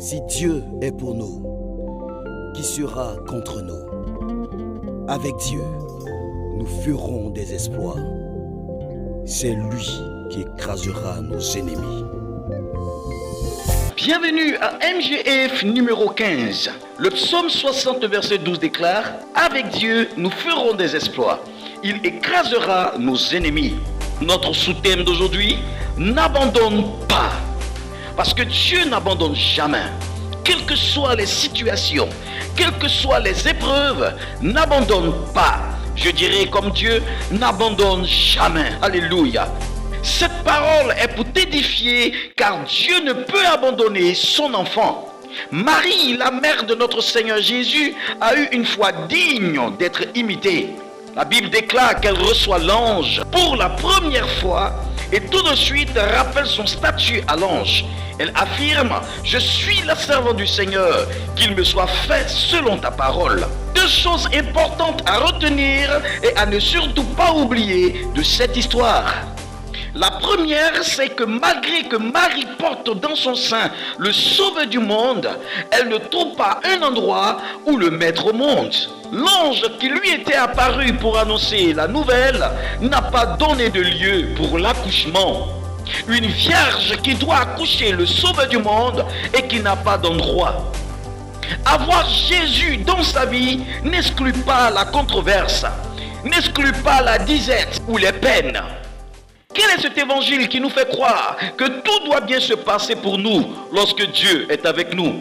Si Dieu est pour nous, qui sera contre nous? Avec Dieu, nous ferons des exploits. C'est lui qui écrasera nos ennemis. Bienvenue à MGF numéro 15. Le psaume 60 verset 12 déclare: avec Dieu, nous ferons des exploits. Il écrasera nos ennemis. Notre sous-thème d'aujourd'hui: n'abandonne pas. Parce que Dieu n'abandonne jamais. Quelles que soient les situations, quelles que soient les épreuves, n'abandonne pas. Je dirais comme Dieu, n'abandonne jamais. Alléluia. Cette parole est pour t'édifier, car Dieu ne peut abandonner son enfant. Marie, la mère de notre Seigneur Jésus, a eu une foi digne d'être imitée. La Bible déclare qu'elle reçoit l'ange pour la première fois et tout de suite rappelle son statut à l'ange. Elle affirme: je suis la servante du Seigneur, qu'il me soit fait selon ta parole. Deux choses importantes à retenir et à ne surtout pas oublier de cette histoire. La première, c'est que malgré que Marie porte dans son sein le Sauveur du monde, elle ne trouve pas un endroit où le mettre au monde. L'ange qui lui était apparu pour annoncer la nouvelle n'a pas donné de lieu pour l'accouchement. Une vierge qui doit accoucher le Sauveur du monde et qui n'a pas d'endroit. Avoir Jésus dans sa vie n'exclut pas la controverse, n'exclut pas la disette ou les peines. Quel est cet évangile qui nous fait croire que tout doit bien se passer pour nous lorsque Dieu est avec nous?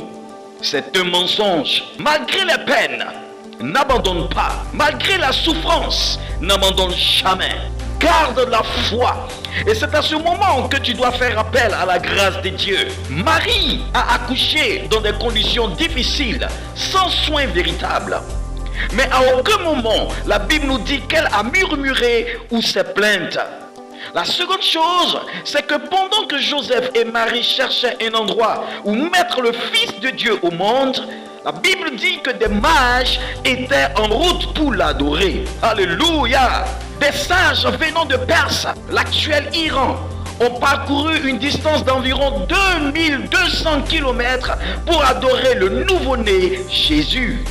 C'est un mensonge. Malgré les peines, n'abandonne pas. Malgré la souffrance, n'abandonne jamais. Garde la foi. Et c'est à ce moment que tu dois faire appel à la grâce de Dieu. Marie a accouché dans des conditions difficiles, sans soins véritables. Mais à aucun moment, la Bible nous dit qu'elle a murmuré ou s'est plainte. La seconde chose, c'est que pendant que Joseph et Marie cherchaient un endroit où mettre le Fils de Dieu au monde, la Bible dit que des mages étaient en route pour l'adorer. Alléluia! Des sages venant de Perse, l'actuel Iran, ont parcouru une distance d'environ 2200 km pour adorer le nouveau-né Jésus.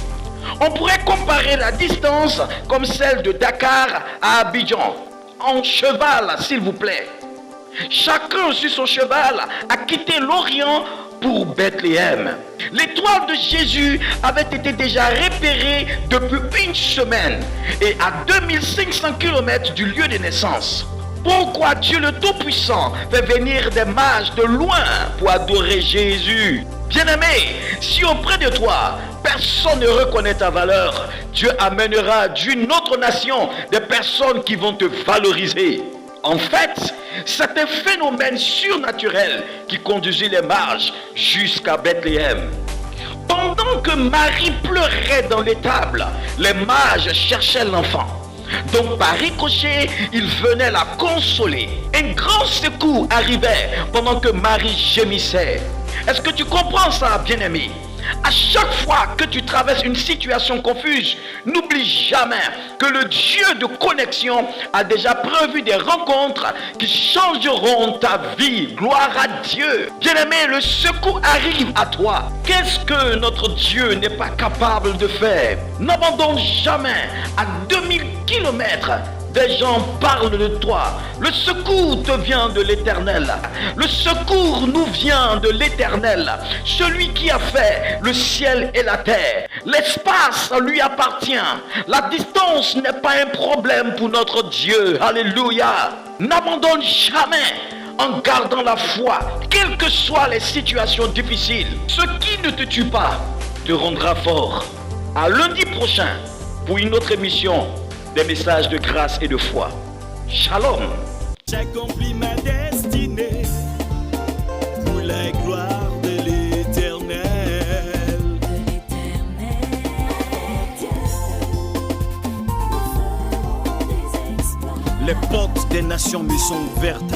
On pourrait comparer la distance comme celle de Dakar à Abidjan. En cheval, s'il vous plaît. Chacun sur son cheval a quitté l'Orient pour Bethléem. L'étoile de Jésus avait été déjà repérée depuis une semaine et à 2500 km du lieu de naissance. Pourquoi Dieu le Tout-Puissant fait venir des mages de loin pour adorer Jésus? Bien-aimé, si auprès de toi, personne ne reconnaît ta valeur, Dieu amènera d'une autre nation des personnes qui vont te valoriser. En fait, c'est un phénomène surnaturel qui conduisit les mages jusqu'à Bethléem. Pendant que Marie pleurait dans l'étable, les mages cherchaient l'enfant. Donc par ricochet, ils venaient la consoler. Un grand secours arrivait pendant que Marie gémissait. Est-ce que tu comprends ça, bien-aimé? À chaque fois que tu traverses une situation confuse, n'oublie jamais que le Dieu de connexion a déjà prévu des rencontres qui changeront ta vie. Gloire à Dieu. Bien-aimé, le secours arrive à toi. Qu'est-ce que notre Dieu n'est pas capable de faire? N'abandonne jamais. À 2000 km, des gens parlent de toi. Le secours te vient de l'Éternel. Le secours nous vient de l'Éternel. Celui qui a fait le ciel et la terre. L'espace lui appartient. La distance n'est pas un problème pour notre Dieu. Alléluia. N'abandonne jamais en gardant la foi, quelles que soient les situations difficiles. Ce qui ne te tue pas te rendra fort. À lundi prochain pour une autre émission des messages de grâce et de foi. Shalom. J'accomplis ma destinée pour la gloire de l'Éternel. Les portes des nations me sont ouvertes.